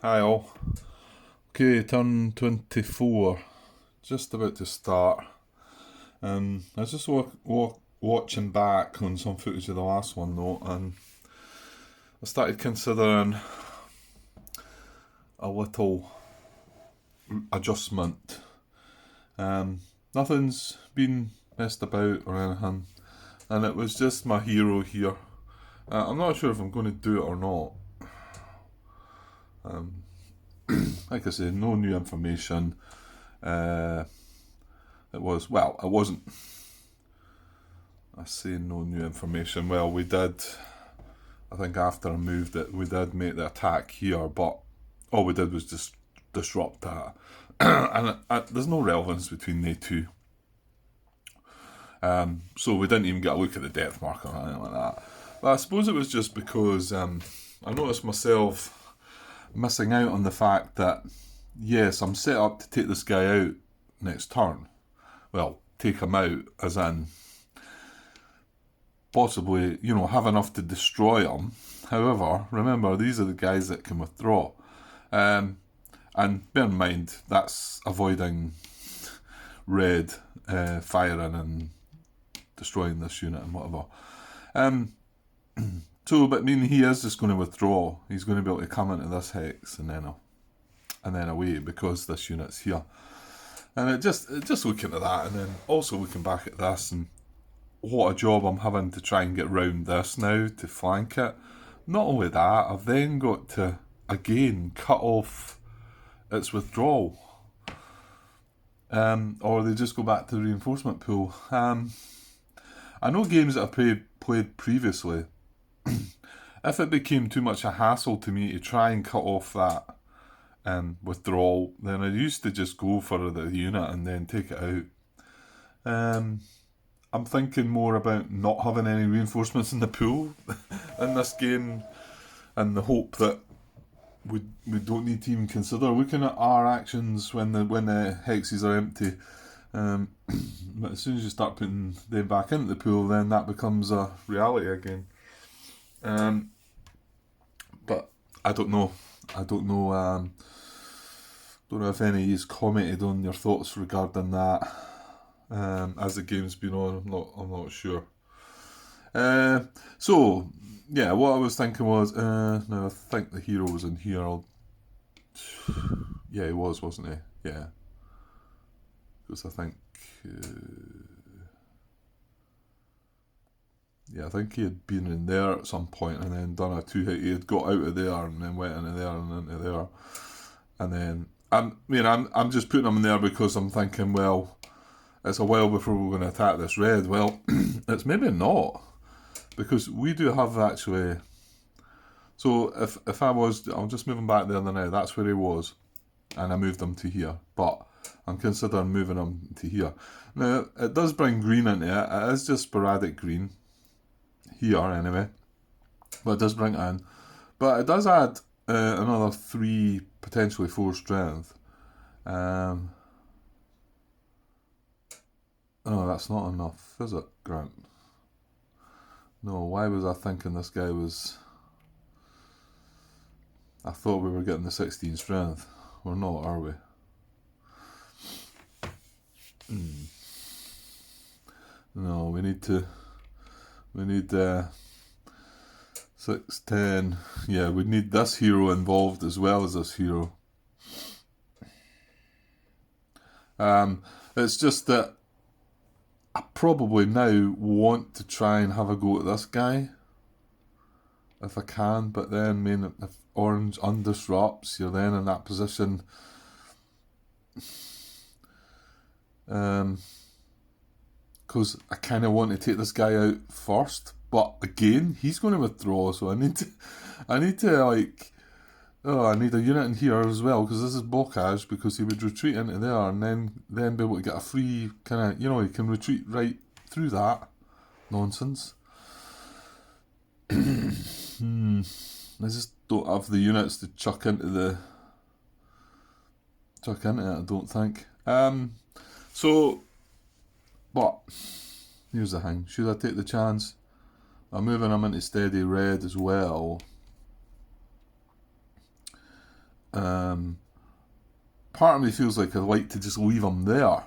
Hi all. Okay, turn 24. Just about to start. I was just watching back on some footage of the last one though, and I started considering a little adjustment. Nothing's been messed about or anything, and it was just my hero here. I'm not sure if I'm going to do it or not. Um, like I said, no new information. Uh, it wasn't. I say no new information. Well, we did. I think after I moved it, we did make the attack here, but all we did was just disrupt that, and there's no relevance between the two. So we didn't even get a look at the depth marker or anything like that. But I suppose it was just because I noticed myself missing out on the fact that yes, I'm set up to take this guy out next turn. Well, take him out as in possibly, have enough to destroy him. However, remember, these are the guys that can withdraw. Um, and bear in mind, that's avoiding red firing and destroying this unit and whatever. But I mean, he is just going to withdraw. He's going to be able to come into this hex and then away because this unit's here. And it just looking at that, and then also looking back at this, and what a job I'm having to try and get round this now to flank it. Not only that, I've then got to again cut off its withdrawal. Or they just go back to the reinforcement pool. I know games that I've played previously, if it became too much a hassle to me to try and cut off that withdrawal, then I used to just go for the unit and then take it out. I'm thinking more about not having any reinforcements in the pool in this game, and the hope that we don't need to even consider looking at our actions when the hexes are empty. But as soon as you start putting them back into the pool, then that becomes a reality again. But I don't know. I don't know. Don't know if any of you commented on your thoughts regarding that. As the game's been on, I'm not sure. So yeah, what I was thinking was, no, I think the hero was in here. Yeah, he was, wasn't he? Yeah, because I think he had been in there at some point and then done a two hit. He had got out of there and then went into there and into there, and then I'm just putting him in there because I'm thinking, well, it's a while before we're going to attack this red. Well, it's maybe not, because we do have actually. So if I was, I'm just moving back there now. That's where he was, and I moved him to here. But I'm considering moving him to here. Now it does bring green into it. It is just sporadic green here anyway, but it does bring it in. But it does add another 3, potentially 4 strength. Oh, that's not enough, is it, Grant? No, why was I thinking this guy was... I thought we were getting the 16 strength. We're not, are we? No, we need 6, 10. Yeah, we need this hero involved as well as this hero. It's just that I probably now want to try and have a go at this guy if I can, but then, I mean, if orange undisrupts, you're then in that position. Because I kind of want to take this guy out first, but again, he's going to withdraw, so I need to like, oh, I need a unit in here as well, because this is blockage, because he would retreat into there and then be able to get a free kind of, he can retreat right through that nonsense. I just don't have the units to chuck into it, I don't think. So, but here's the thing: should I take the chance? I'm moving him into steady red as well. part of me feels like I'd like to just leave him there,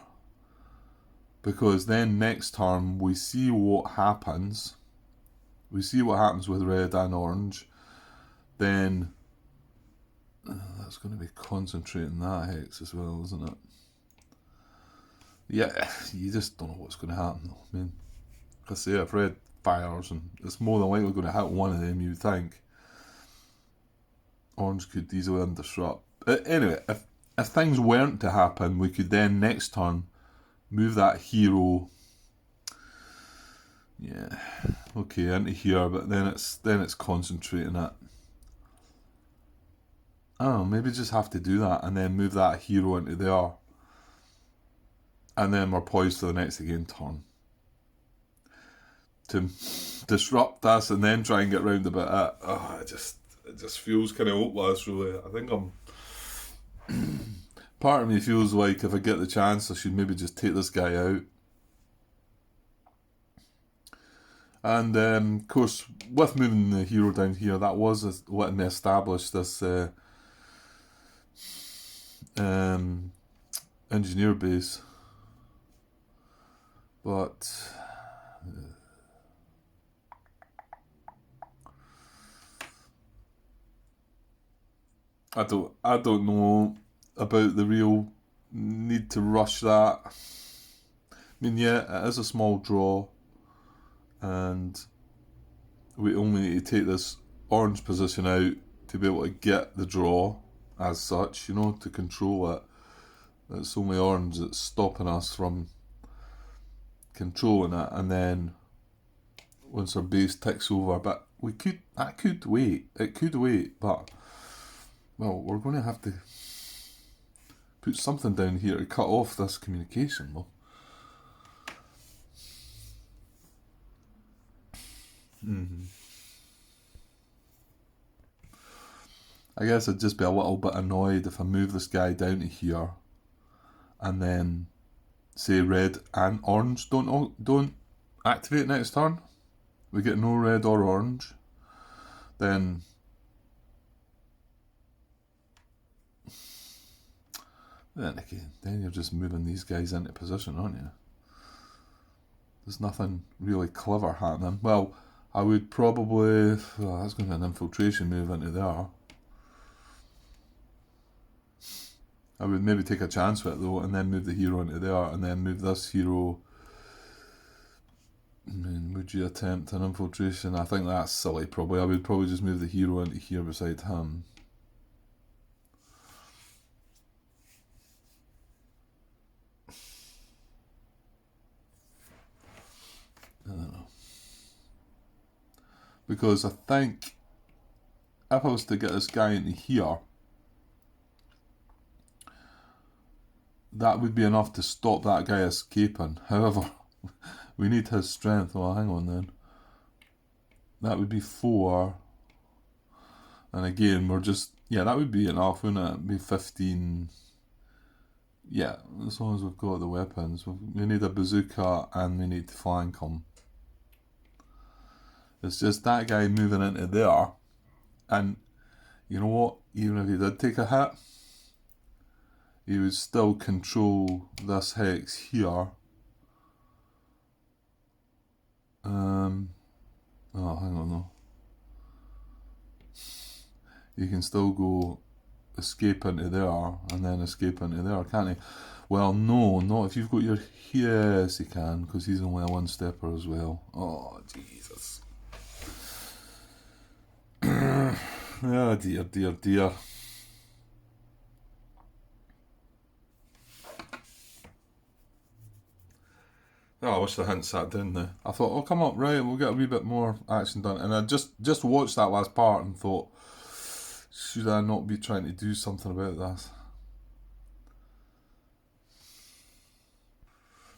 because then next turn we see what happens. We see what happens with red and orange. Then that's going to be concentrating that hex as well, isn't it? Yeah, you just don't know what's going to happen though. I mean, like I say, if red fires, and it's more than likely going to hit one of them, you would think. Orange could easily undisrupt. Anyway, if things weren't to happen, we could then next turn move that hero. Yeah, okay, into here, but then it's concentrating it. I don't know, maybe just have to do that and then move that hero into there. And then we're poised for the next again turn. To disrupt this and then try and get round about it. It just feels kind of hopeless, really. I think part of me feels like if I get the chance, I should maybe just take this guy out. And of course, with moving the hero down here, that was letting me establish this engineer base. But I don't know about the real need to rush that. I mean, yeah, it is a small draw, and we only need to take this orange position out to be able to get the draw as such, to control it. It's only orange that's stopping us from controlling it, and then once our base ticks over, but it could wait, but well, we're going to have to put something down here to cut off this communication though. I guess I'd just be a little bit annoyed if I move this guy down to here and then say red and orange don't activate next turn. We get no red or orange. Then again, then you're just moving these guys into position, aren't you? There's nothing really clever happening. Well, I would probably... that's going to be an infiltration move into there. I would maybe take a chance with it though, and then move the hero into there, and then move this hero. I mean, would you attempt an infiltration? I think that's silly, probably. I would probably just move the hero into here beside him. I don't know. Because I think if I was to get this guy into here, that would be enough to stop that guy escaping. However, we need his strength. Well, hang on then. That would be 4. And again, we're just... yeah, that would be enough, wouldn't it? It'd be 15. Yeah, as long as we've got the weapons. We need a bazooka and we need to flank him. It's just that guy moving into there. And you know what? Even if he did take a hit, he would still control this hex here. Oh, hang on though. You can still go escape into there and then escape into there, can't he? Well, no, not if you've got your... yes, he can, because he's only a one-stepper as well. Oh, Jesus. Oh, dear. Oh, I wish the hadn't sat down there. I thought, oh, come up, right, we'll get a wee bit more action done. And I just watched that last part and thought, should I not be trying to do something about this?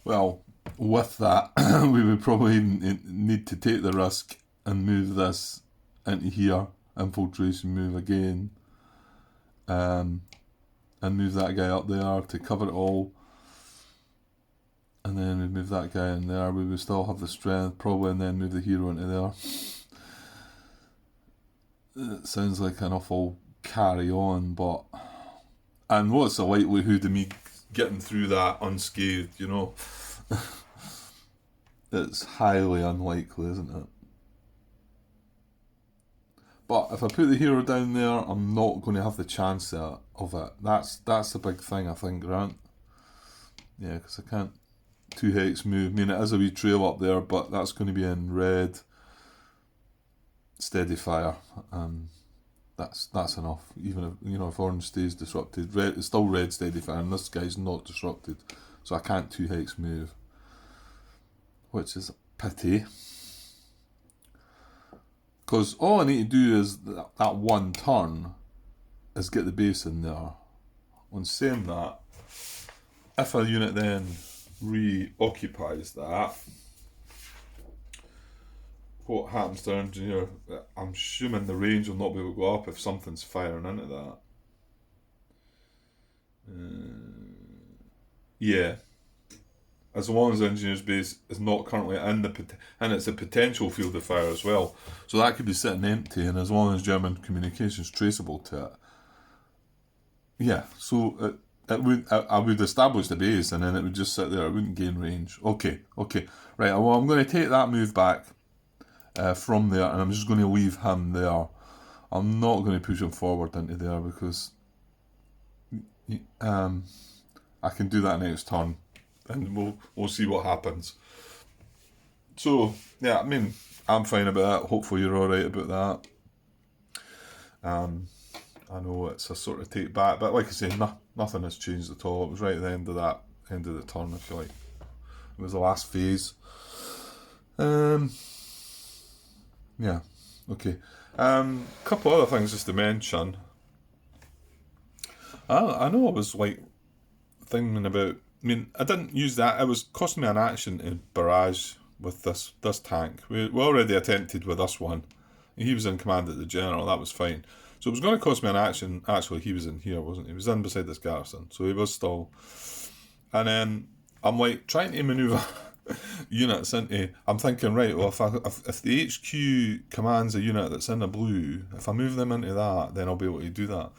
Well, with that, we would probably need to take the risk and move this into here. Infiltration move again. And move that guy up there to cover it all. And then we move that guy in there. We would still have the strength, probably, and then move the hero into there. It sounds like an awful carry on, but And what's the likelihood of me getting through that unscathed, you know? It's highly unlikely, isn't it? But if I put the hero down there, I'm not going to have the chance of it. That's the big thing, I think, Grant. Yeah, because I can't 2-hex move. I mean, it is a wee trail up there, but that's going to be in red, steady fire. That's enough. Even if, you know, if orange stays disrupted, red it's still red steady fire, and this guy's not disrupted, so I can't 2-hex move, which is a pity. Because all I need to do is that one turn is get the base in there. On saying that, if a unit then reoccupies that, what happens to our engineer? I'm assuming the range will not be able to go up if something's firing into that. Yeah. As long as the engineer's base is not currently and it's a potential field of fire as well, so that could be sitting empty, and as long as German communication is traceable to it, yeah. So it would I would establish the base, and then it would just sit there. It wouldn't gain range. Okay, right. Well, I'm going to take that move back from there, and I'm just going to leave him there. I'm not going to push him forward into there because I can do that next turn, and we'll see what happens. So yeah, I mean, I'm fine about that. Hopefully you're all right about that. I know it's a sort of take back, but like I say, nothing has changed at all. It was right at the end of the turn, if you like. It was the last phase. Yeah, okay. Couple other things just to mention. I know I was like thinking about. I mean, I didn't use that. It was costing me an action to barrage with this tank. We already attempted with this one. He was in command at the general. That was fine. So it was going to cost me an action. Actually, he was in here, wasn't he? He was in beside this garrison, so he was still. And then I'm like trying to maneuver units into. I'm thinking, right, well, if the HQ commands a unit that's in a blue, if I move them into that, then I'll be able to do that.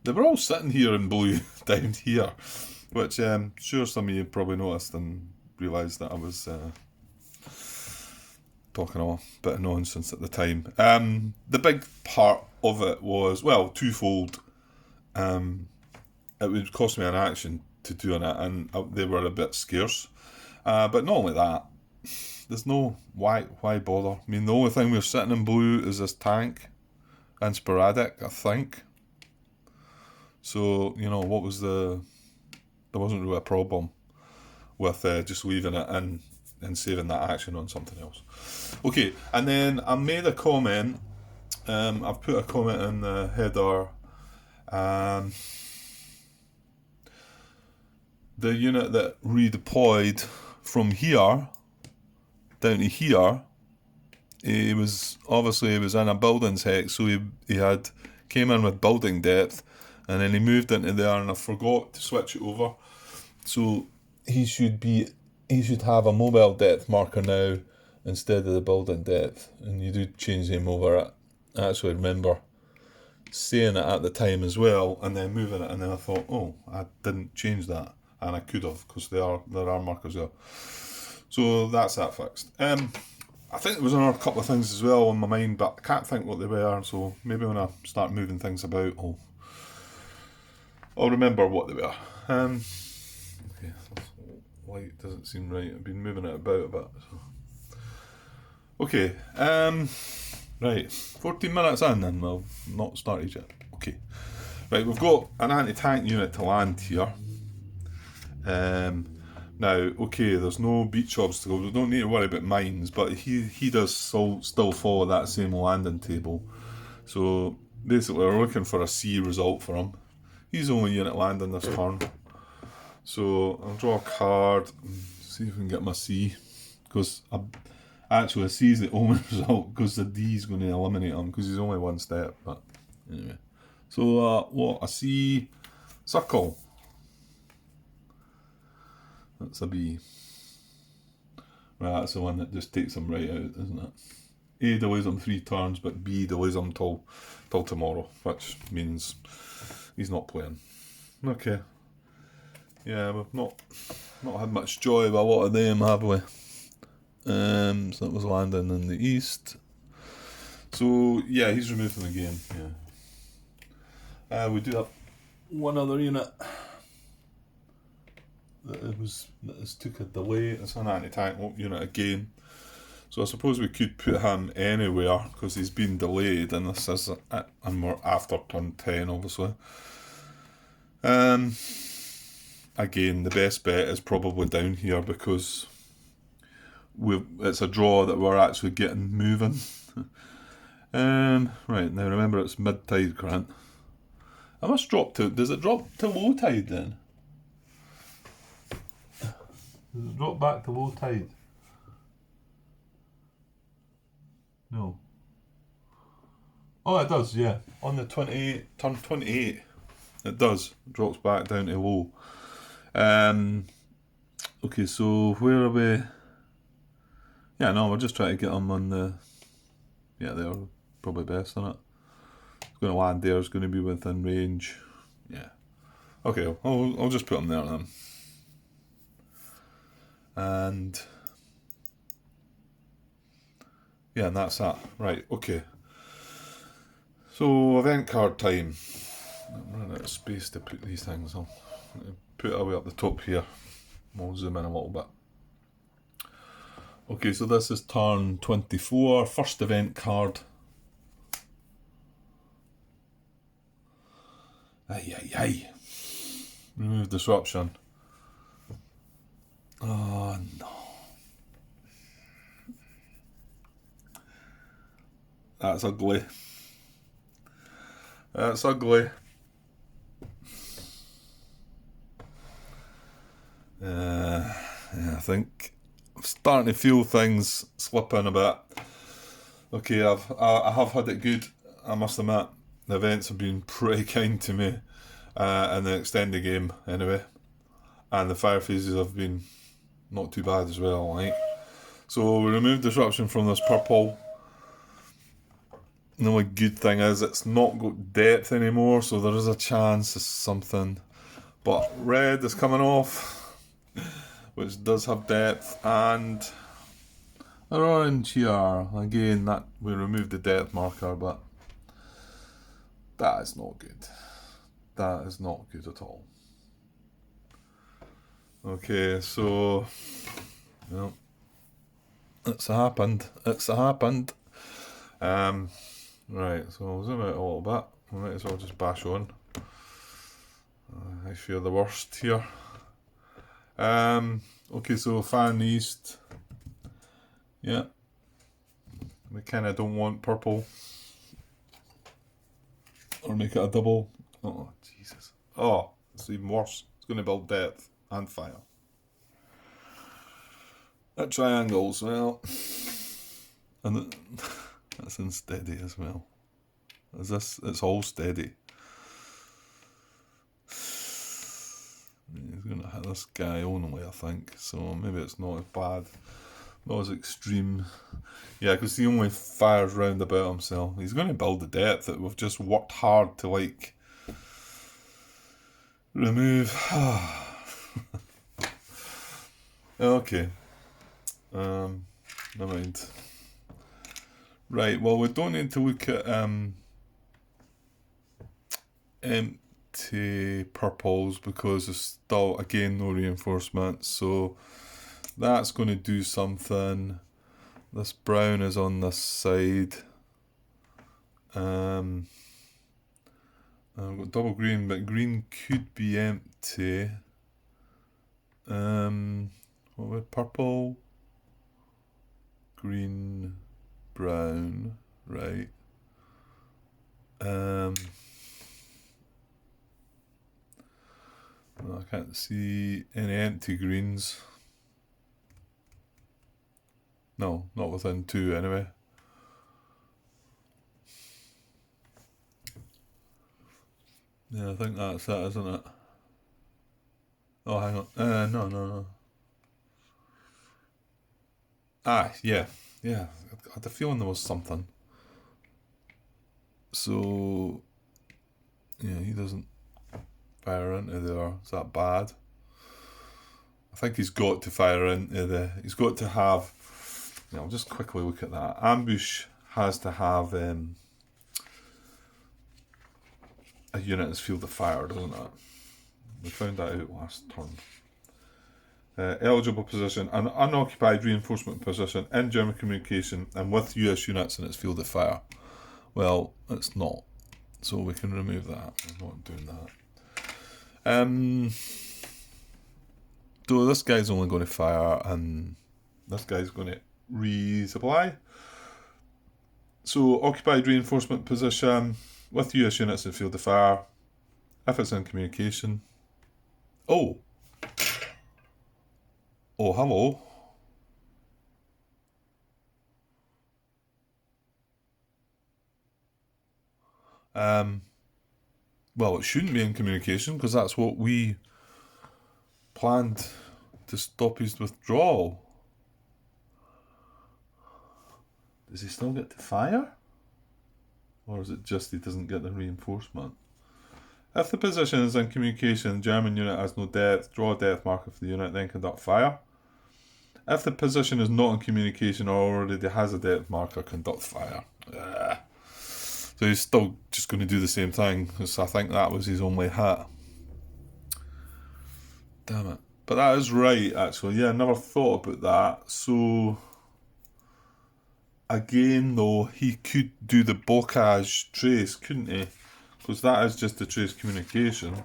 They were all sitting here in blue down here, which sure some of you probably noticed and realised that I was talking a bit of nonsense at the time. The big part of it was, well, twofold. It would cost me an action to do it, and they were a bit scarce. But not only that, there's no why bother. I mean, the only thing we're sitting in blue is this tank and sporadic, I think. So you know what was there wasn't really a problem with just leaving it in and saving that action on something else. Okay, and then I made a comment. I've put a comment in the header. The unit that redeployed from here down to here, he was in a buildings hex, so he had came in with building depth, and then he moved into there, and I forgot to switch it over. So he should have a mobile depth marker now instead of the building depth, and you do change him over. I actually remember saying it at the time as well, and then moving it, and then I thought, oh, I didn't change that, and I could have, because there are markers there. So that's that fixed. I think there was another couple of things as well on my mind, but I can't think what they were, so maybe when I start moving things about, I'll remember what they were. Okay, light doesn't seem right. I've been moving it about a bit. So. Okay, right, 14 minutes in and we've not started yet. Okay, right, we've got an anti-tank unit to land here. Now, okay, there's no beach obstacles. We don't need to worry about mines, but he does still follow that same landing table. So basically, we're looking for a C result for him. He's the only unit landing this turn. So I'll draw a card and see if we can get my C. Because actually, a C is the only result because the D is going to eliminate him because he's only one step. But anyway, so a C circle. That's a B. Right, that's the one that just takes him right out, isn't it? A delays him 3 turns, but B delays him till tomorrow, which means he's not playing. Okay. Yeah, we've not had much joy with a lot of them, have we? So that was landing in the east. So yeah, he's removed from the game. Yeah. We do have one other unit that has took a delay. It's an anti-tank unit again. So I suppose we could put him anywhere because he's been delayed, and this is and we're after turn 10, obviously. Again, the best bet is probably down here because it's a draw that we're actually getting moving. Right, now remember it's mid-tide, Grant. I must drop to... Does it drop to low tide then? Does it drop back to low tide? No. Oh, it does, yeah. On the 28, turn 28, it does. It drops back down to low. Okay, so where are we? Yeah, no, we're just trying to get them on the... Yeah, they're probably best, isn't it? It's going to land there, it's going to be within range. Yeah. Okay, I'll just put them there then. And... Yeah, and that's that. Right, okay. So, event card time. I'm running out of space to put these things on. Put it away up the top here. We'll zoom in a little bit. Okay, so this is turn 24, first event card. Aye. Remove disruption. Oh no. That's ugly. That's ugly. Yeah, I think I'm starting to feel things slipping a bit. Okay, I have had it good, I must admit. The events have been pretty kind to me in the extended game anyway. And the fire phases have been not too bad as well, like. So we removed disruption from this purple. The only good thing is it's not got depth anymore, so there is a chance of something. But red is coming off, which does have depth, and an orange here. Again, that we removed the depth marker, but that is not good. That is not good at all. Okay, so well, it's happened. Right, so I'll zoom out a little bit. We might as well just bash on. I fear the worst here. Okay, so far in the east. Yeah. We kind of don't want purple. Or make it a double. Oh, Jesus. Oh, it's even worse. It's going to build depth and fire. At triangles, well. And that's unsteady as well. Is this? It's all steady. He's going to hit this guy only, I think. So maybe it's not as bad. Not as extreme. Yeah, because he only fires round about himself. He's going to build the depth that we've just worked hard to, like, remove. Okay. Never mind. Right, well, we don't need to look at empty purples because there's still, again, no reinforcements. So that's going to do something. This brown is on this side. I've got double green, but green could be empty. What about purple? Green, brown, right. Well, I can't see any empty greens. No, not within two anyway. Yeah, I think that's it, isn't it? Oh, hang on. No. Yeah. I had a feeling there was something. So, yeah, he doesn't. Fire into there. Is that bad? I think he's got to fire into the... He's got to have... I'll just quickly look at that. Ambush has to have a unit as field of fire, doesn't it? We found that out last turn. Eligible position, an unoccupied reinforcement position in German communication and with US units in its field of fire. Well, it's not. So we can remove that. I'm not doing that. So this guy's only going to fire and this guy's going to resupply. So occupied reinforcement position with US units in field of fire. If it's in communication. Oh, hello. Well, it shouldn't be in communication because that's what we planned to stop his withdrawal. Does he still get to fire? Or is it just he doesn't get the reinforcement? If the position is in communication, German unit has no depth, draw a depth marker for the unit, then conduct fire. If the position is not in communication or already has a depth marker, conduct fire. So he's still just going to do the same thing, because I think that was his only hit. Damn it. But that is right, actually. Yeah, I never thought about that. So, again, though, he could do the bocage trace, couldn't he? Because that is just the trace communication.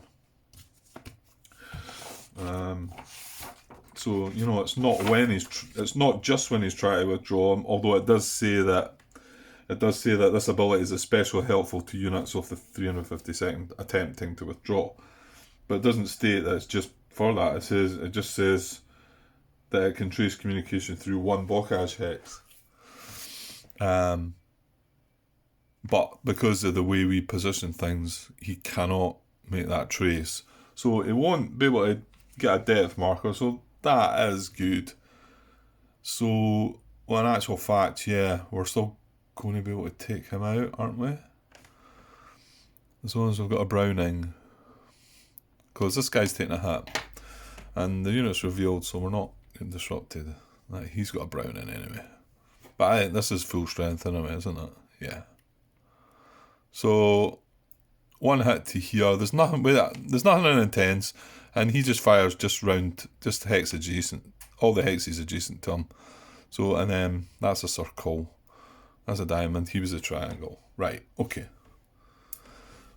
So, you know, it's not just when he's trying to withdraw, although it does say that this ability is especially helpful to units of the 352nd attempting to withdraw. But it doesn't state that it's just for that. It just says that it can trace communication through one bocage hex. But because of the way we position things, he cannot make that trace. So he won't be able to get a depth marker, so that is good. So, well, in actual fact, yeah, we're still going to be able to take him out, aren't we? As long as we've got a Browning. Because this guy's taking a hit. And the unit's revealed, so we're not getting disrupted. He's got a Browning anyway. But this is full strength anyway, isn't it? Yeah. So, one hit to here. There's nothing with that. There's nothing intense. And he just fires just hex adjacent. All the hexes adjacent to him. So, and then that's a circle. That's a diamond. He was a triangle. Right, okay.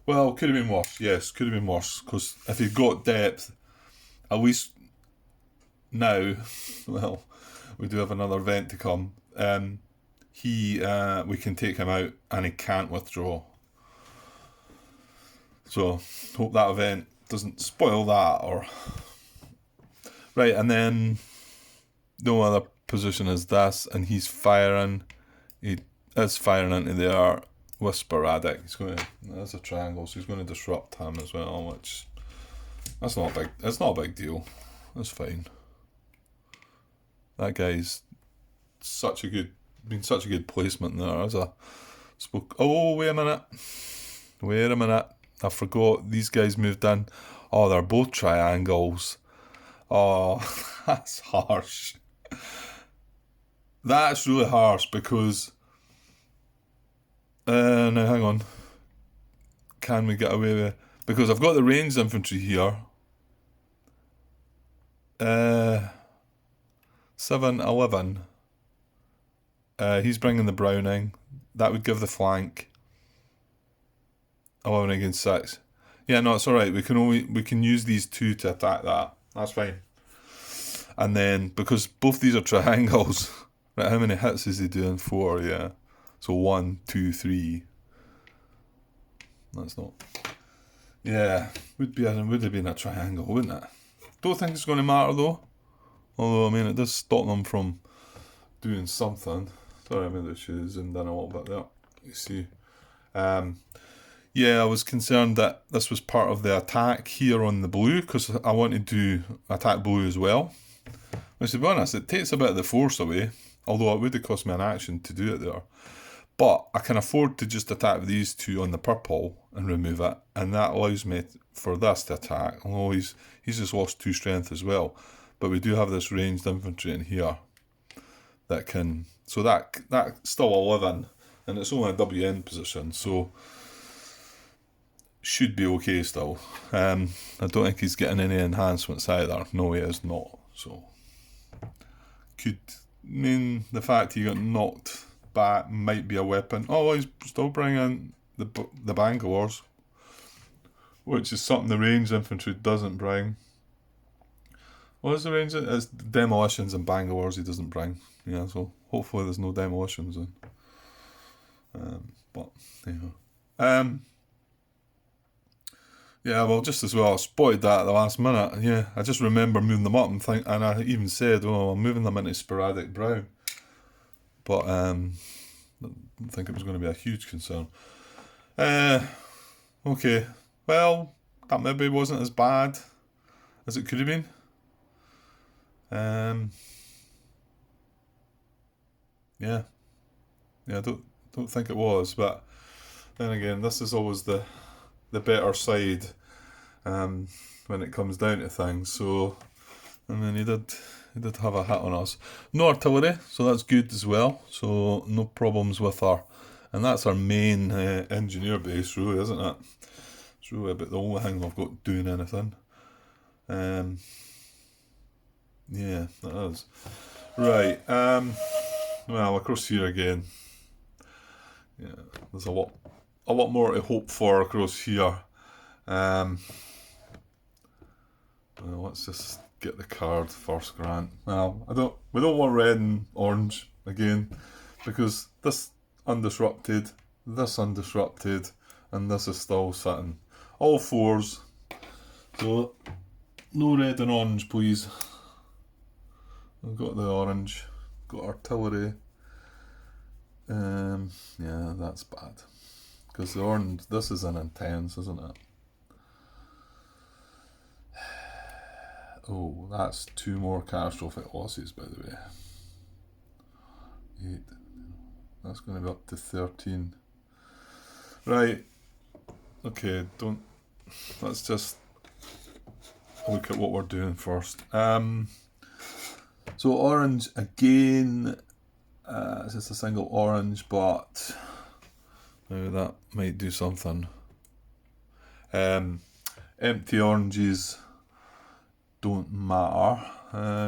Well, could have been worse. Yes, could have been worse. Because if he'd got depth, at least now, well, we do have another event to come. We can take him out and he can't withdraw. So, hope that event doesn't spoil that. Or right, and then no other position is this, and he's firing. He is firing into there with sporadic. That's a triangle, so he's going to disrupt him as well, which that's not big. It's not a big deal. That's fine. That guy's been such a good placement there. Oh, wait a minute. I forgot these guys moved in. Oh, they're both triangles. Oh, that's harsh. That's really harsh because... now, hang on. Can we get away with... Because I've got the ranged infantry here. 7-11. He's bringing the Browning. That would give the flank. 11 against 6. Yeah, no, it's alright. We can use these two to attack that. That's fine. And then, because both these are triangles... Right, how many hits is he doing? 4, yeah. So 1, 2, 3. That's not... Yeah, would have been a triangle, wouldn't it? Don't think it's going to matter though. Although, I mean, it does stop them from doing something. Sorry, I mean, I should have zoomed in a little bit there. You see. Yeah, I was concerned that this was part of the attack here on the blue, because I wanted to attack blue as well. Which, to be honest, it takes a bit of the force away. Although it would have cost me an action to do it there. But I can afford to just attack with these two on the purple and remove it, and that allows me for this to attack. Although he's just lost 2 strength as well. But we do have this ranged infantry in here that can... So that's still 11, and it's only a WN position, so should be okay still. I don't think he's getting any enhancements either. No, he is not. So could mean the fact he got knocked back might be a weapon. Oh, he's still bringing the Bangalores, which is something the ranged infantry doesn't bring. What is the range? It's demolitions and Bangalores he doesn't bring. Yeah, so hopefully there's no demolitions in. But anyhow. Yeah, well, just as well, I spotted that at the last minute. Yeah, I just remember moving them up and I even said, "Oh, I'm moving them into sporadic brown." But I didn't think it was going to be a huge concern. Okay, well, that maybe wasn't as bad as it could have been. Yeah, I don't think it was, but then again, this is always the better side when it comes down to things. So, I mean, he did have a hit on us. No artillery, so that's good as well. So no problems with her, and that's our main engineer base, really, isn't it? It's really about the only thing we've got doing anything. Yeah, that is right. Well, across here again. Yeah, there's a lot more to hope for across here. Well, let's just get the card first, Grant. Well, we don't want red and orange again, because this undisrupted, and this is still sitting. All 4s. So no red and orange, please. We've got the orange, got artillery. Yeah, that's bad. Because the orange, this is an intense, isn't it? Oh, that's 2 more catastrophic losses, by the way. 8. That's going to be up to 13. Right. Okay, let's just look at what we're doing first. So orange again, it's just a single orange, but that might do something. Empty oranges don't matter.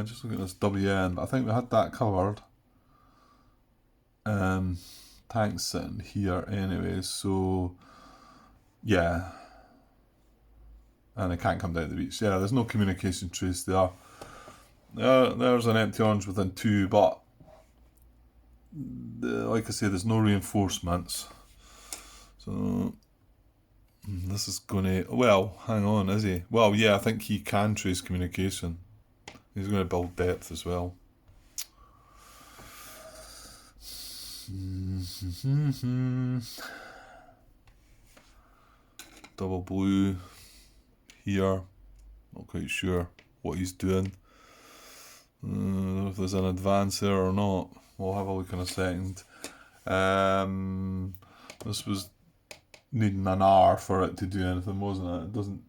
Just look at this WN, but I think we had that covered. Tanks sitting here anyway, so yeah. And it can't come down the beach. Yeah, there's no communication trace there. There's an empty orange within 2, but like I say, there's no reinforcements. So this is going to... Well, hang on, is he? Well, yeah, I think he can trace communication. He's going to build depth as well. Double blue here. Not quite sure what he's doing. I don't know if there's an advance there or not. We'll have a look in a second. This was needing an R for it to do anything, wasn't it? It doesn't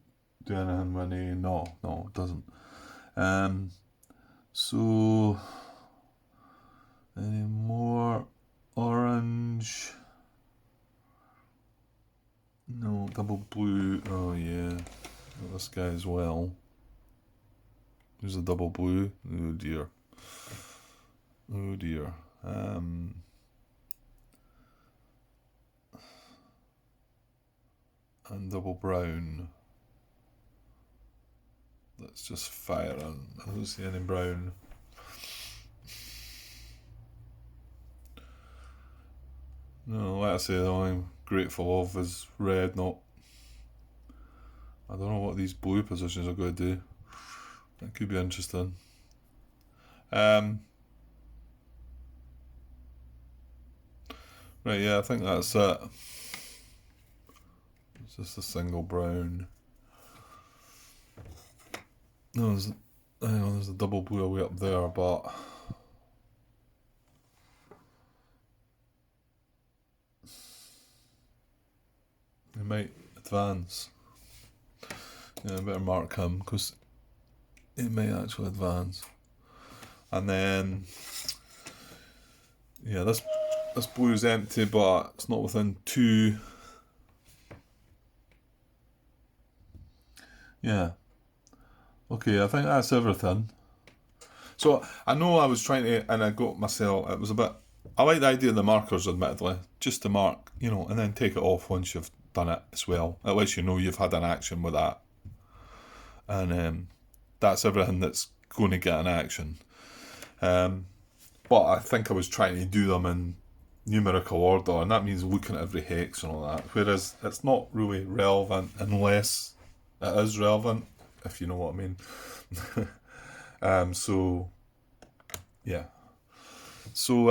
do anything when he... No, it doesn't. So... Any more orange? No, double blue. Oh yeah. Got this guy as well. There's a double blue. Oh dear. Oh dear. And double brown. Let's just fire on. I don't see any brown. No, like I say, the only I'm grateful of is red, not... I don't know what these blue positions are going to do. That could be interesting. Right, yeah, I think that's it. It's just a single brown. No, there's a double blue away up there, but... He might advance. Yeah, I better mark him because he may actually advance. And then, yeah, this blue's empty, but it's not within 2. Yeah. Okay, I think that's everything. So I know I was trying to, and I got myself. It was a bit. I like the idea of the markers, admittedly, just to mark, and then take it off once you've done it as well. At least you know you've had an action with that, and that's everything that's going to get an action. But I think I was trying to do them in numerical order, and that means looking at every hex and all that. Whereas it's not really relevant unless it is relevant, if you know what I mean. So yeah. So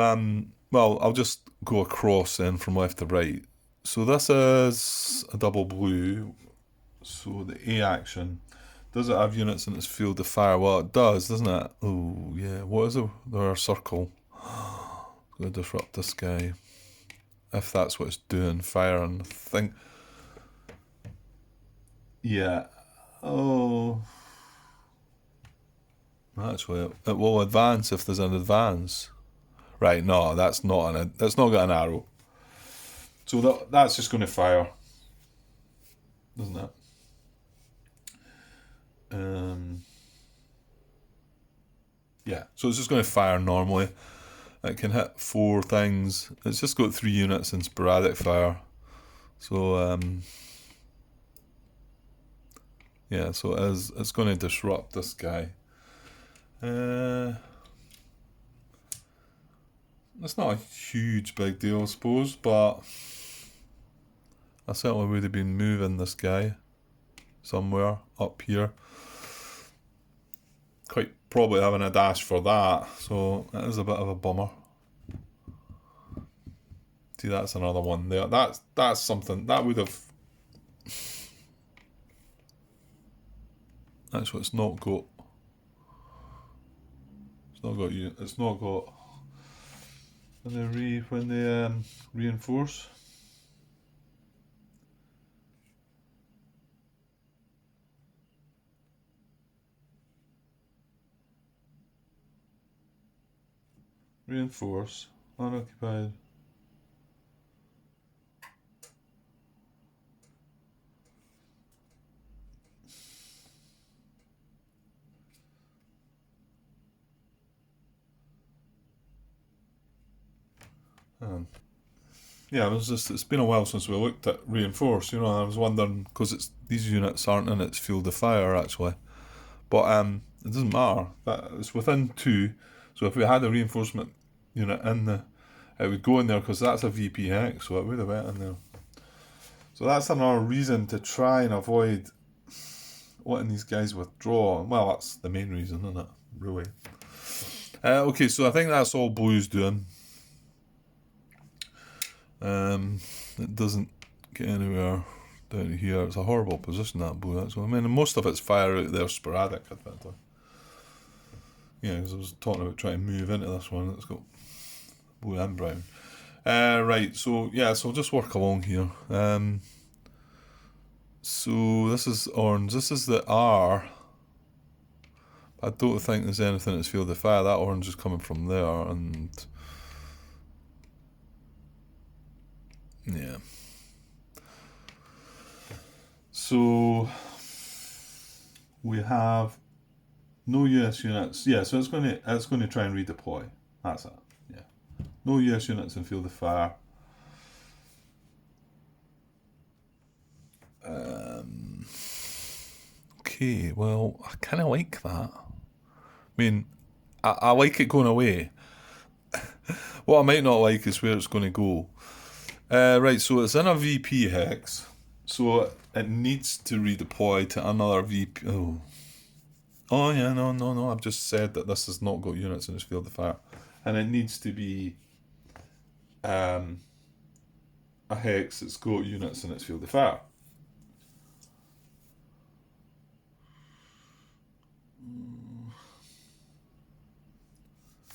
well, I'll just go across then from left to right. So this is a double blue. So the A action. Does it have units in its field of fire? Well, it does, doesn't it? Oh, yeah. What is it? Their circle. It's going to disrupt this guy. If that's what it's doing, firing. I think. Yeah. Oh. Actually, it will advance if there's an advance. Right, no, that's not that's not got an arrow. So that's just going to fire. Doesn't it? Yeah, so it's just going to fire normally. It can hit 4 things. It's just got 3 units in sporadic fire. So, yeah, so it's going to disrupt this guy. It's not a huge big deal, I suppose, but I certainly would have been moving this guy somewhere up here. Quite probably having a dash for that, so it is a bit of a bummer. See, that's another one there. That's something that would have. Actually, it's not got. It's not got. When they reinforce. Reinforce. Unoccupied. Yeah, it's been a while since we looked at reinforce. I was wondering because these units aren't in its field of fire actually, but it doesn't matter. It's within 2, so if we had a reinforcement unit in it would go in there because that's a VP hex, so it would have went in there. So that's another reason to try and avoid letting these guys withdraw. Well, that's the main reason, isn't it? Really. Okay, so I think that's all blue's doing. It doesn't get anywhere down here. It's a horrible position, that blue, actually. I mean, most of its fire out there sporadic, admittedly. Yeah, because I was talking about trying to move into this one. It's got blue and brown. Right, so yeah, so I'll just work along here. So this is orange. This is the R. I don't think there's anything in its field of fire. That orange is coming from there, and yeah. So we have no US units. Yeah, so it's going to try and redeploy. That's it. Yeah, no US units in field of fire. Okay, well, I kind of like that. I mean, I like it going away. What I might not like is where it's going to go. Right, so it's in a VP hex, so it needs to redeploy to another VP. Oh yeah, no. I've just said that this has not got units in its field of fire, and it needs to be a hex that's got units in its field of fire.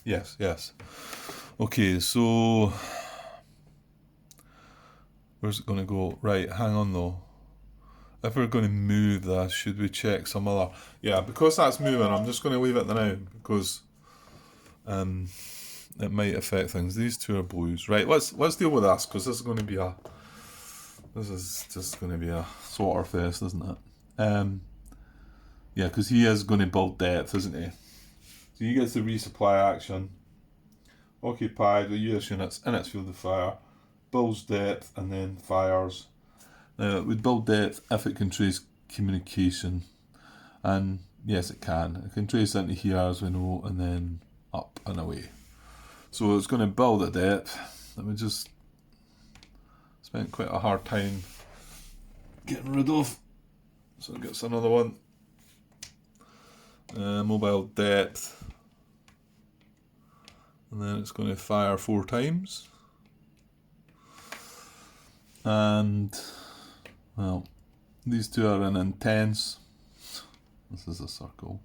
Yes. Okay, so Where's it going to go? Right, hang on though. If we're going to move this, should we check some other... Yeah, because that's moving, I'm just going to leave it now, because it might affect things. These two are blues. Right, let's deal with this, because this is going to be a... This is just going to be a slaughter fest, isn't it? Yeah, because he is going to build depth, isn't he? So he gets the resupply action. Occupied with US units in its field of fire. Builds depth and then fires. Now, it would build depth if it can trace communication. And yes, it can. It can trace into here, as we know, and then up and away. So it's going to build at depth. Let me just... Spent quite a hard time getting rid of. So it gets another one. Mobile depth. And then it's going to fire 4 times. And, well, these two are in intense. This is a circle.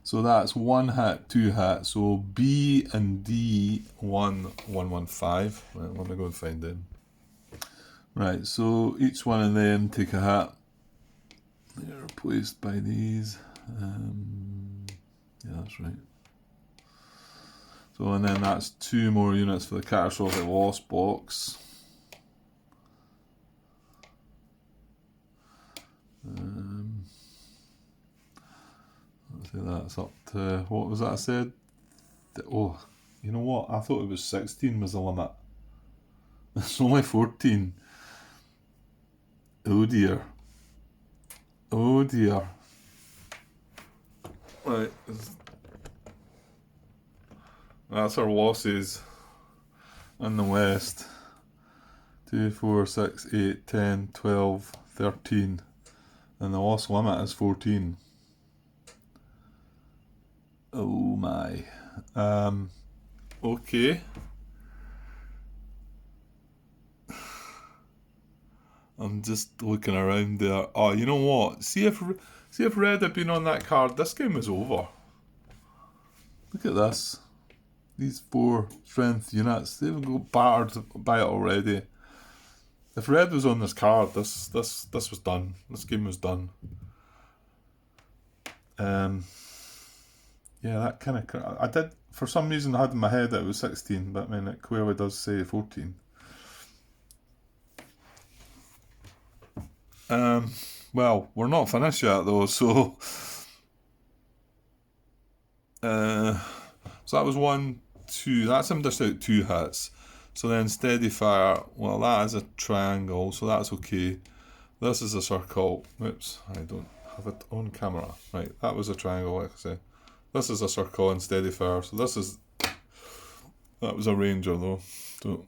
So that's 1 hit, 2 hit. So B and D, 1, 1, 1, 5. Right, let me go and find them. Right, so each one of them take a hit. They're replaced by these. Yeah, that's right. So, and then that's 2 more units for the catastrophic loss box. Let's say that's up to, what was that I said? Oh, you know what? I thought it was 16 was the limit. It's only 14. Oh dear. Oh dear. Right. That's our losses in the West. 2, 4, 6, 8, 10, 12, 13. And the loss limit is 14. Oh my. Okay. I'm just looking around there. Oh, you know what? See if Red had been on that card, this game was over. Look at this. These 4 strength units, they've got battered by it already. If Red was on this card, this was done. This game was done. Yeah, that kind of... I did, for some reason, I had in my head that it was 16, but I mean, it clearly does say 14. Well, we're not finished yet though, so... so that was 1, 2, that's him just out 2 hits. So then steady fire, well that is a triangle, so that's okay. This is a circle, oops, I don't have it on camera. Right, that was a triangle, like I say. This is a circle and steady fire, so this is... That was a ranger though, so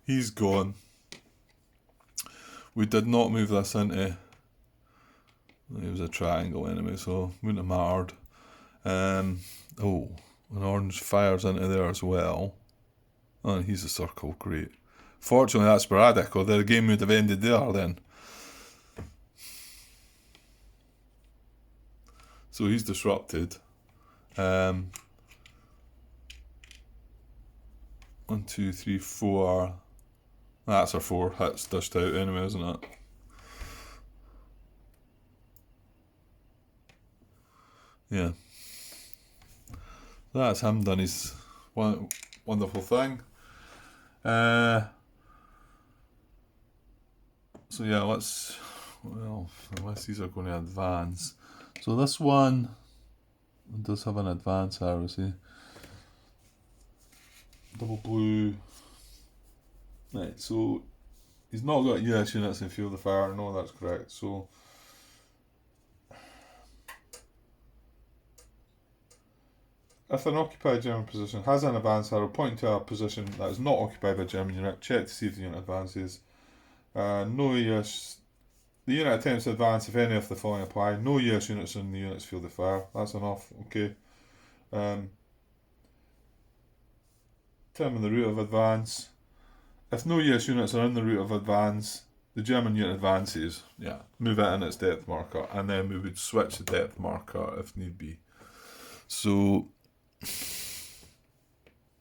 he's gone. We did not move this into... It was a triangle anyway, so wouldn't have mattered. Oh, an orange fires into there as well. Oh, and he's a circle, great. Fortunately that's sporadic, or the game would have ended there then. So he's disrupted. 1, 2, 3, 4. That's our 4 hits dished out anyway, isn't it? Yeah. That's him done his wonderful thing. So yeah, let's... Well, unless these are going to advance. So this one does have an advance arrow, see? Double blue. Right, so he's not got US units in field of fire. No, that's correct. So if an occupied German position has an advance arrow pointing to a position that is not occupied by a German unit, check to see if the unit advances. No US. The unit attempts to advance if any of the following apply. No US units in the unit's field of fire. That's enough. Okay. Determine the route of advance. If no US units are in the route of advance, the German unit advances. Yeah, move it in its depth marker, and then we would switch the depth marker if need be. So,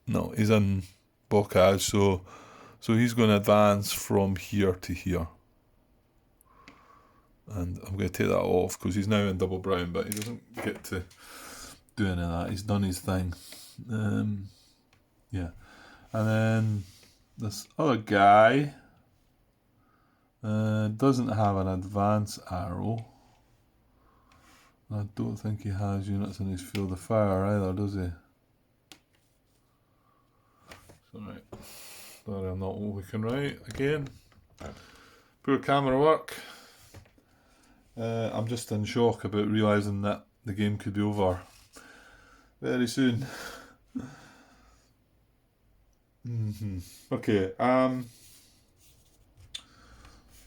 no, he's in Bocage, so So he's going to advance from here to here. And I'm going to take that off because he's now in double brown, but he doesn't get to do any of that. He's done his thing. Yeah. And then this other guy doesn't have an advance arrow. I don't think he has units in his field of fire either, does he? Alright. Sorry, I'm not looking right again. Poor camera work. I'm just in shock about realising that the game could be over very soon. Okay,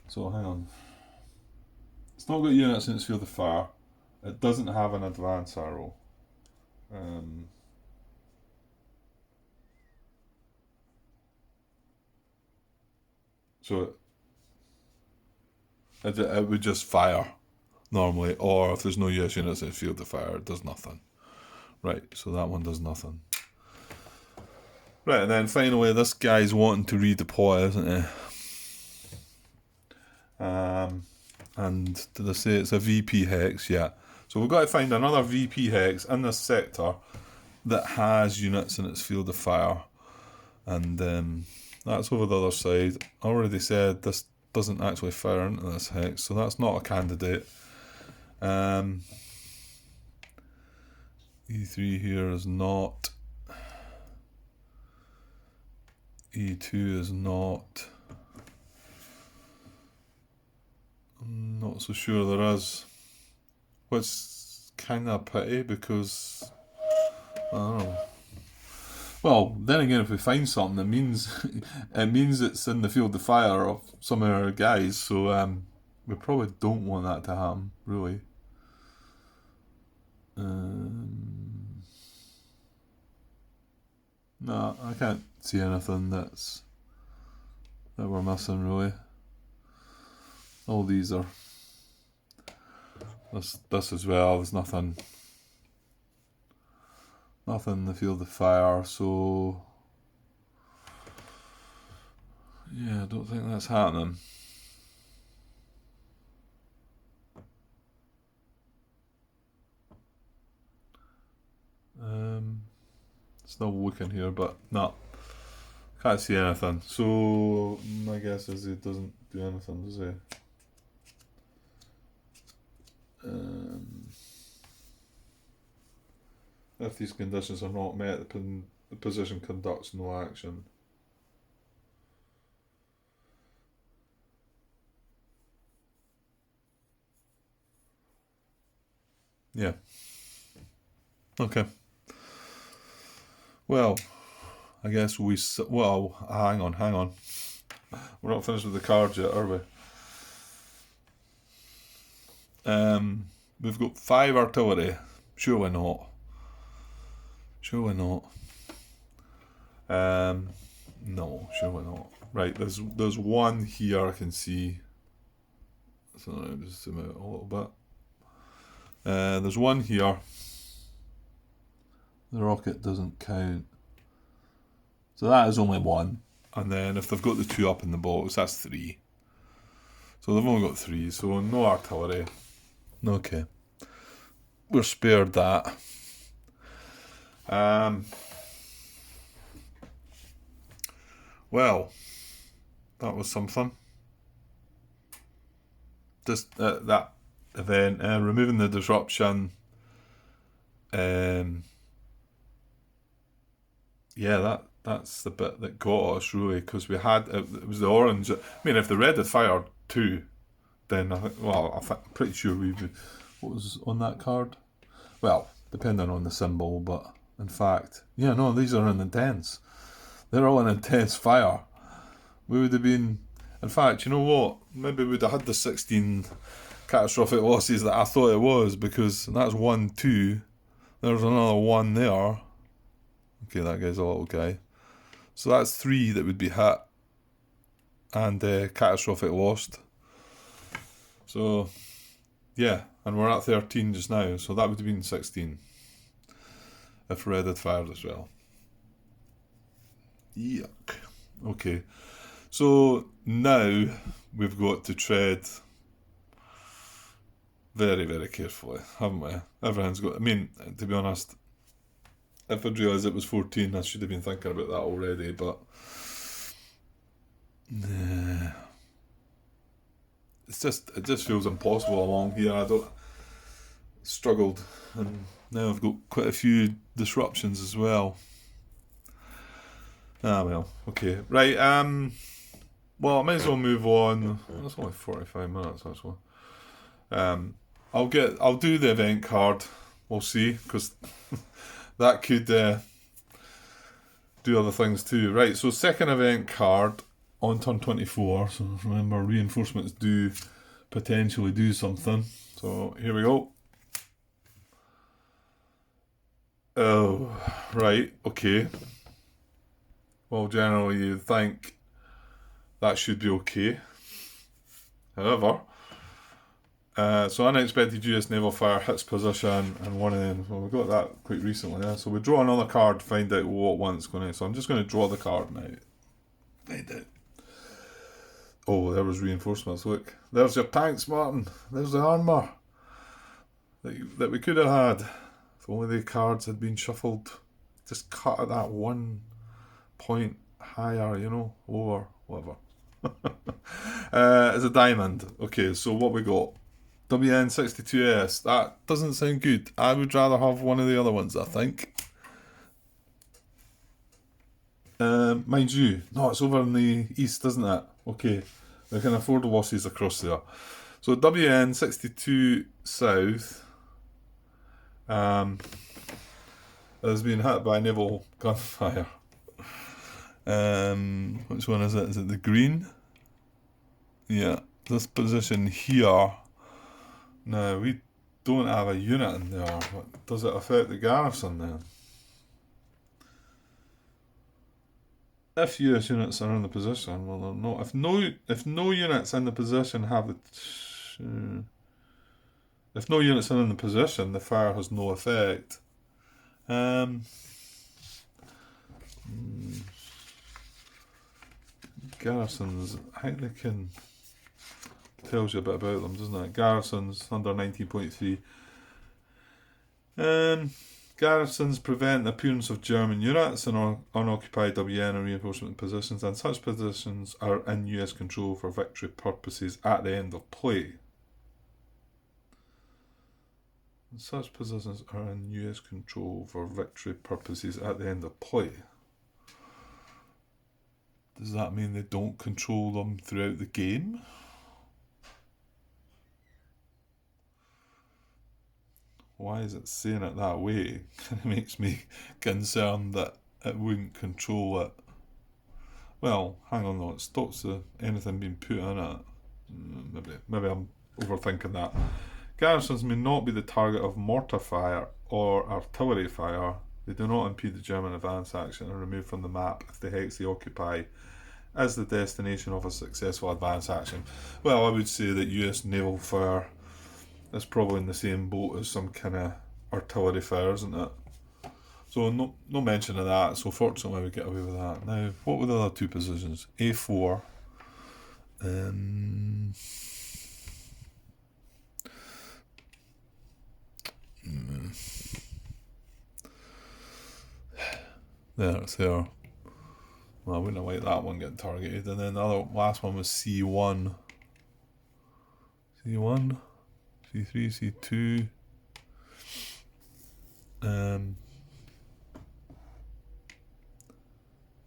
so hang on. It's not got units in its field of fire. It doesn't have an advance arrow. So it would just fire normally, or if there's no US units in its field of fire, it does nothing. Right, so that one does nothing. Right, and then finally this guy's wanting to redeploy, isn't he? And did I say it's a VP hex? Yeah. So we've got to find another VP hex in this sector that has units in its field of fire. And that's over the other side. I already said this doesn't actually fire into this hex, so that's not a candidate. E3 here is not. E2 is not. I'm not so sure there is. Which kind of a pity because I don't know. Well, then again, if we find something, it means it's in the field of fire of some of our guys. So we probably don't want that to happen, really. No, I can't see anything that we're missing, really. All these are this as well. There's nothing in the field of fire, so yeah, I don't think that's happening. Still looking here, but no, can't see anything. So my guess is it doesn't do anything, does it? If these conditions are not met, the position conducts no action. Yeah. Okay. Well, I guess well, hang on. We're not finished with the cards yet, are we? We've got 5 artillery. Surely not. No, surely not. Right, there's one here I can see. So I'll just zoom out a little bit. There's one here. The rocket doesn't count. So that is only 1. And then if they've got the 2 up in the box, that's 3. So they've only got 3, so no artillery. Okay. We're spared that. Well, that was something. Just that event, removing the disruption. Yeah, that's the bit that got us, really, because we had it was the orange. I mean, if the red had fired 2, then I'm pretty sure what was on that card. Well, depending on the symbol, but in fact, yeah, no, these are in intense. They're all in intense fire. We would have been, in fact, you know what? Maybe we'd have had the 16 catastrophic losses that I thought it was, because that's 1, 2. There's another 1 there. Okay, that guy's a little guy. So that's 3 that would be hit and catastrophic lost. So, yeah, and we're at 13 just now, so that would have been 16 if red had fired as well. Yuck. Okay. So now we've got to tread very, very carefully, haven't we? Everything's got. I mean, to be honest, if I'd realised it was 14, I should have been thinking about that already. But nah, it just feels impossible along here. I don't struggled, and now I've got quite a few disruptions as well. Ah well, okay, right. Well, I might as well move on. That's only 45 minutes actually. I'll do the event card. We'll see, because that could do other things too. Right. So second event card on turn 24. So remember, reinforcements do potentially do something. So here we go. Oh, right. Okay. Well, generally you'd think that should be okay. However, so unexpected US naval fire hits position, and one of them. Well, we got that quite recently. Yeah? So we draw another card to find out what one's going to. So I'm just going to draw the card now. Find out. Oh, there was reinforcements. Look, there's your tanks, Martin. There's the armour that we could have had. If only the cards had been shuffled. Just cut at that 1 point higher, lower, whatever. It's a diamond. Okay, so what we got? WN62S. That doesn't sound good. I would rather have one of the other ones, I think. Mind you, no, it's over in the east, isn't it? Okay, we can afford losses across there. So WN62 South has been hit by naval gunfire. Which one is it? Is it the green? Yeah, this position here. Now, we don't have a unit in there, but does it affect the garrison then? If US units are in the position, well, they're not. If no units in the position have the. If no units are in the position, the fire has no effect. Garrisons, I think they can. Tells you a bit about them, doesn't it? Garrisons under 19.3. Garrisons prevent the appearance of German units in unoccupied WN and reinforcement positions, and such positions are in US control for victory purposes at the end of play. Such positions are in US control for victory purposes at the end of play. Does that mean they don't control them throughout the game? Why is it saying it that way? It makes me concerned that it wouldn't control it. Well, hang on though, it stops anything being put in it. Maybe I'm overthinking that. Garrisons may not be the target of mortar fire or artillery fire. They do not impede the German advance action and remove from the map if the hex they occupy is the destination of a successful advance action. Well, I would say that US naval fire is probably in the same boat as some kind of artillery fire, isn't it? So no mention of that, so fortunately we get away with that. Now, what were the other two positions? A4. There, it's there. Well, I wouldn't have liked that one getting targeted. And then the last one was C1. C1? C3, C2.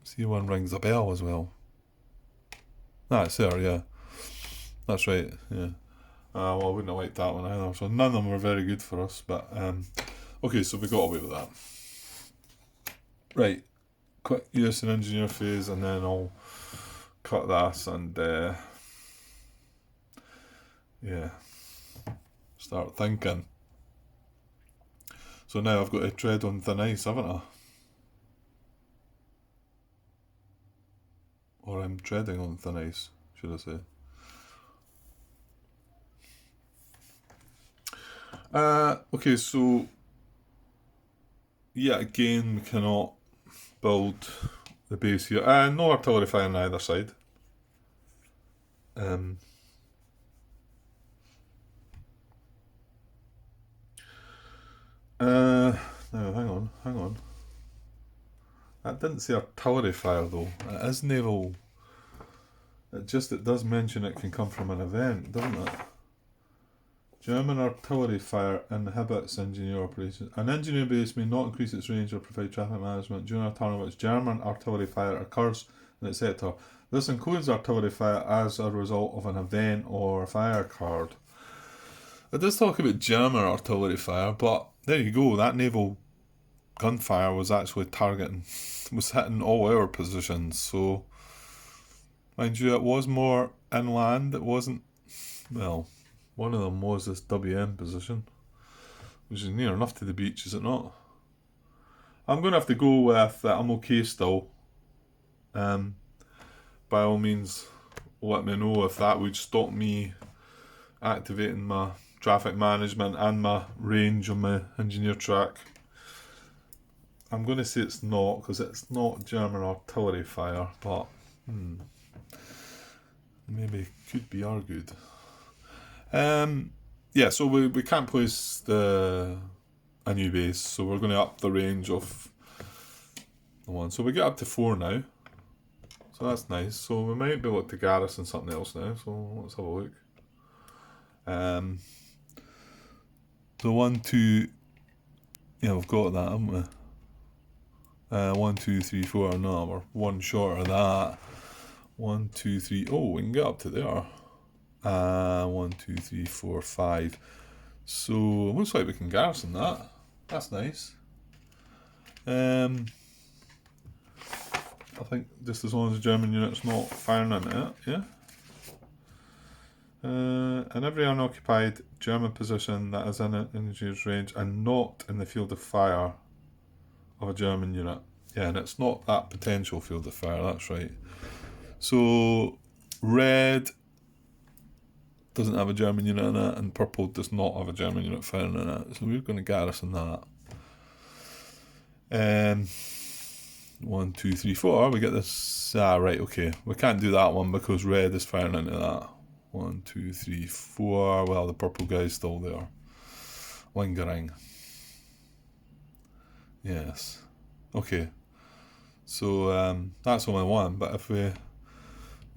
C1 rings a bell as well. That's there, yeah. That's right, yeah. Well, I wouldn't have liked that one either. So none of them were very good for us. But, okay, so we got away with that. Right. Quick US and engineer phase, and then I'll cut this and, yeah, start thinking. So now I've got to tread on thin ice, haven't I? Or I'm treading on thin ice, should I say. Okay, so yeah, again, we cannot build the base here. No artillery fire on either side. No, hang on. That didn't say artillery fire though. It is naval. It does mention it can come from an event, doesn't it? German artillery fire inhibits engineer operations. An engineer base may not increase its range or provide traffic management during a turn in which German artillery fire occurs in its sector. This includes artillery fire as a result of an event or fire card. It does talk about German artillery fire, but there you go, that naval gunfire was actually was hitting all our positions, so mind you, it was more inland, it wasn't, well, one of them was this WM position, which is near enough to the beach, is it not? I'm going to have to go with I'm okay still. By all means, let me know if that would stop me activating my traffic management and my range on my engineer track. I'm going to say it's not, because it's not German artillery fire, but maybe could be argued. Yeah, so we can't place a new base, so we're going to up the range of the one. So we get up to 4 now, so that's nice. So we might be able to garrison something else now, so let's have a look. The 1, 2, yeah, we've got that, haven't we? 1, 2, 3, 4, no, we're one short of that. 1, 2, 3, oh, we can get up to there. 1, 2, 3, 4, 5. So it looks like we can garrison that. That's nice. I think just as long as the German unit's not firing into it, yeah. And every unoccupied German position that is in an engineer's range and not in the field of fire of a German unit. Yeah, and it's not that potential field of fire, that's right. So red doesn't have a German unit in it, and purple does not have a German unit firing in it. So we're going to garrison that. 1, 2, 3, 4. We get this. Right, okay. We can't do that one because red is firing into that. 1, 2, 3, 4. Well, the purple guy's still there. Lingering. Yes. Okay. So that's only one, but if we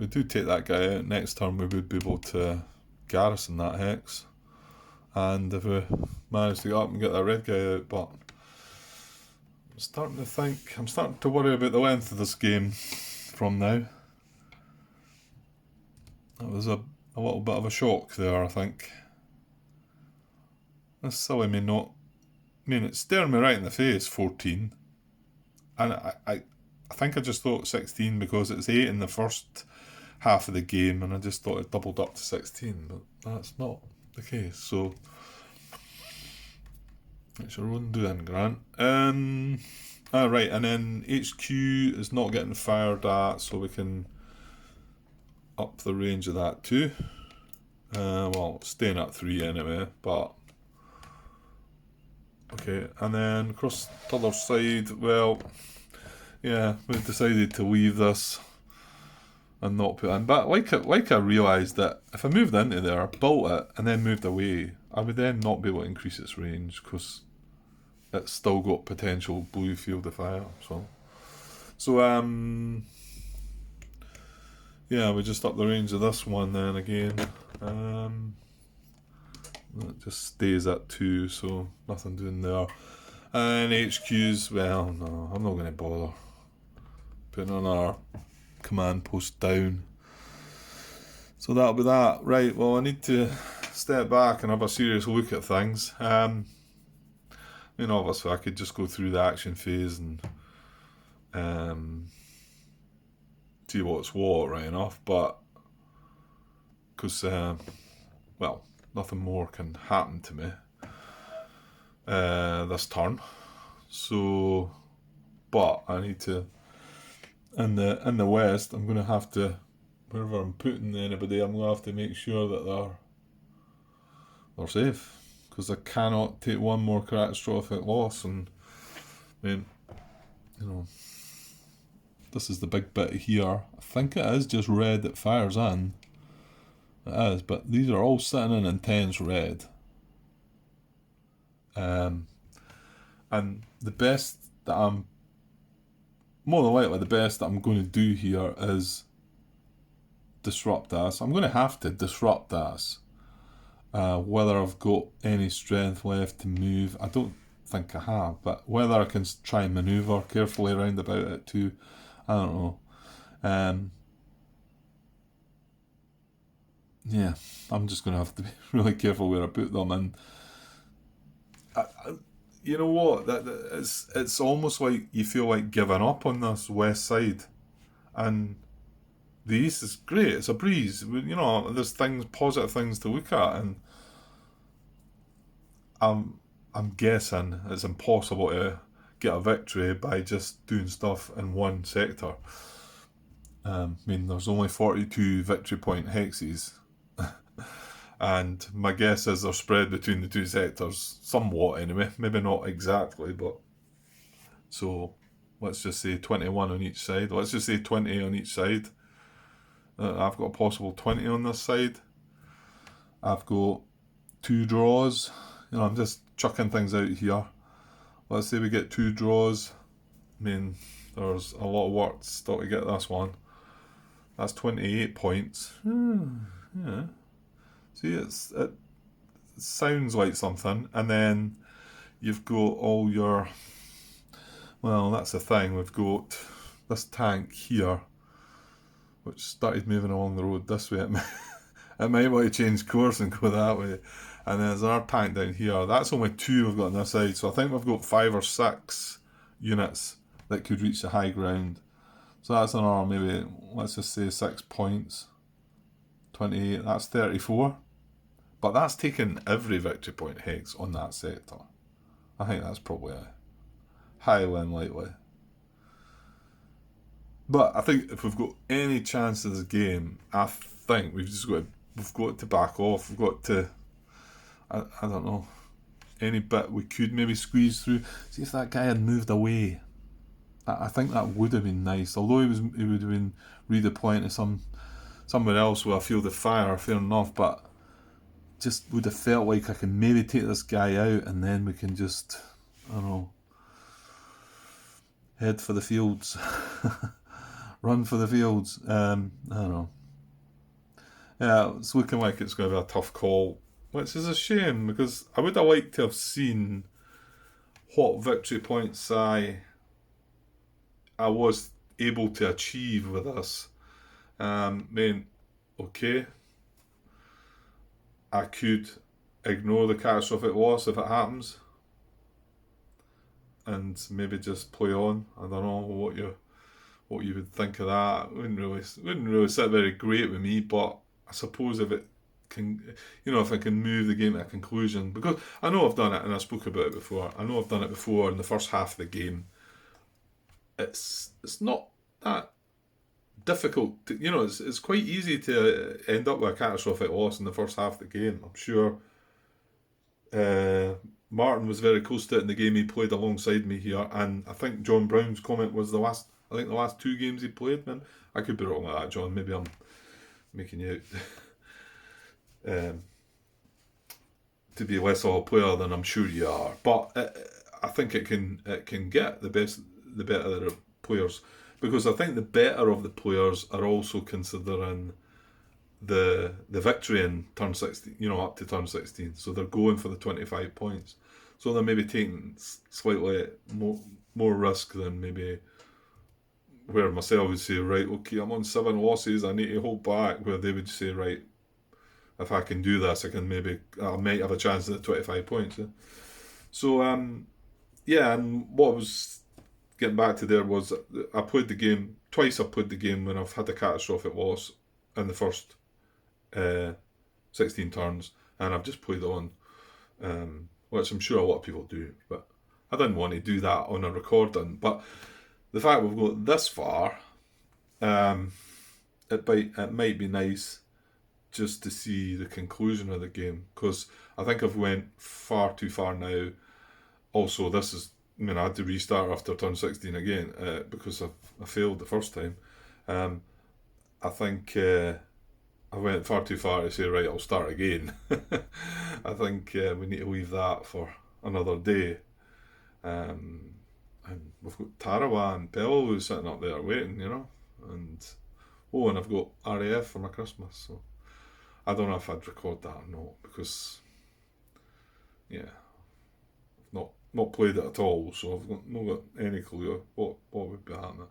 do take that guy out next turn, we would be able to garrison that hex. And if we manage to get up and get that red guy out, but I'm starting to worry about the length of this game from now. That was a little bit of a shock there, I think. This silly may not. I mean, it's staring me right in the face, 14. And I think I just thought 16 because it's 8 in the first half of the game, and I just thought it doubled up to 16, but that's not the case, so it's your own doing, Grant. Right, and then HQ is not getting fired at, so we can up the range of that too. Well, staying at 3 anyway, but okay. And then across the other side, well, yeah, we've decided to leave this and not put in. But like I realised that if I moved into there, built it, and then moved away, I would then not be able to increase its range because it's still got potential blue field of fire. So yeah, we just up the range of this one then again. It just stays at 2, so nothing doing there. And HQs, well, no, I'm not going to bother putting another command post down. So that'll be that. Right, well, I need to step back and have a serious look at things. I mean, obviously I could just go through the action phase and see what's what, right enough, but because well, nothing more can happen to me this turn, so but I need to in the west, I'm going to have to, wherever I'm putting anybody, I'm going to have to make sure that they're safe, because I cannot take one more catastrophic loss. And I mean, you know, this is the big bit here. I think it is just red that fires in. It is, but these are all sitting in intense red. And the best that I'm, more than likely, the best that I'm going to do here is disrupt us. I'm going to have to disrupt us. Whether I've got any strength left to move, I don't think I have, but whether I can try and manoeuvre carefully around about it too, I don't know. Yeah, I'm just going to have to be really careful where I put them. And you know what? It's almost like you feel like giving up on this west side, and the east is great. It's a breeze. You know, there's positive things to look at, and I'm guessing it's impossible to get a victory by just doing stuff in one sector. I mean, there's only 42 victory point hexes, and my guess is they're spread between the two sectors somewhat anyway. Maybe not exactly, but so let's just say 21 on each side. Let's just say 20 on each side. I've got a possible 20 on this side. I've got 2 draws. You know, I'm just chucking things out here. Let's say we get 2 draws. I mean, there's a lot of work still to get this one. That's 28 points. Yeah. See, it sounds like something. And then you've got all your... Well, that's the thing. We've got this tank here, which started moving along the road this way. It might want to change course and go that way. And then there's our tank down here. That's only 2 we've got on this side. So I think we've got 5 or 6 units that could reach the high ground. So that's another, maybe, let's just say 6 points. 28, that's 34. But that's taking every victory point hex on that sector. I think that's probably highly unlikely. But I think if we've got any chance of this game, I think we've got to back off. We've got to, I don't know, any bit we could maybe squeeze through. See if that guy had moved away. I think that would have been nice. Although he would have been redeploying to somewhere else with a field of fire, fair enough. But just would have felt like I can maybe take this guy out, and then we can just, I don't know, head for the fields. Run for the fields. I don't know. Yeah, it's looking like it's going to be a tough call, which is a shame because I would have liked to have seen what victory points I was able to achieve with this. Okay, I could ignore the catastrophic loss if it happens, and maybe just play on. I don't know what you would think of that. It wouldn't really sit very great with me, but I suppose if it can, if I can move the game to a conclusion, because I know I've done it and I spoke about it before. I know I've done it before in the first half of the game. It's not that difficult. It's quite easy to end up with a catastrophic loss in the first half of the game. I'm sure Martin was very close to it in the game he played alongside me here, and I think John Brown's comment was the last 2 games he played, man. I could be wrong with that, John. Maybe I'm making you out to be less of a player than I'm sure you are. But I think it can get the better of the players, because I think the better of the players are also considering the victory in turn 16, up to turn 16. So they're going for the 25 points. So they're maybe taking slightly more risk than maybe where myself would say, right, okay, I'm on 7 losses, I need to hold back, where they would say, right, if I can do this, I might have a chance at the 25 points. So, yeah, and what I was getting back to there was I played the game, twice I've played the game when I've had a catastrophic loss in the first 16 turns, and I've just played on, which I'm sure a lot of people do, but I didn't want to do that on a recording. But the fact we've got this far, it might be nice just to see the conclusion of the game, because I think I've went far too far now. Also, I had to restart after turn 16 again because I failed the first time. I think I went far too far to say, right, I'll start again. I think we need to leave that for another day. Um, and we've got Tarawa and Belarus sitting up there waiting, and and I've got RAF for my Christmas, so I don't know if I'd record that or not, because yeah, I've not played it at all, so I've not got any clue what would be happening.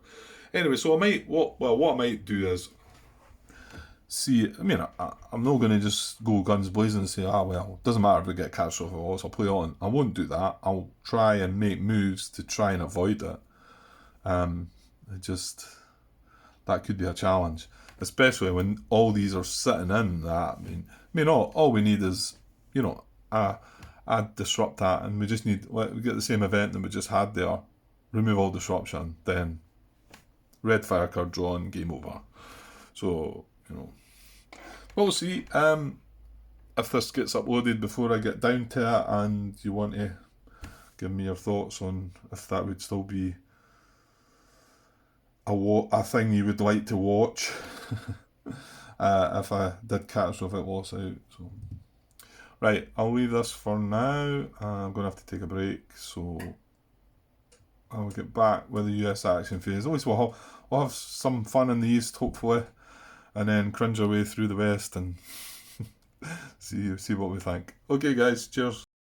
Anyway, so what I might do is see. I mean, I'm not going to just go guns blazing and say, well, it doesn't matter if we get catastrophe loss, I'll play on. I won't do that. I'll try and make moves to try and avoid it. It just that could be a challenge, especially when all these are sitting in that. I mean, all we need is, I disrupt that, and we just need we get the same event that we just had there, remove all disruption, then red fire card drawn, game over. So we'll see. If this gets uploaded before I get down to it, and you want to give me your thoughts on if that would still be a thing you would like to watch, if I did catastrophic loss out. So, right, I'll leave this for now. I'm going to have to take a break, so I'll get back with the US action phase. At least we'll have some fun in the East, hopefully, and then cringe our way through the West and see what we think. Okay, guys, cheers.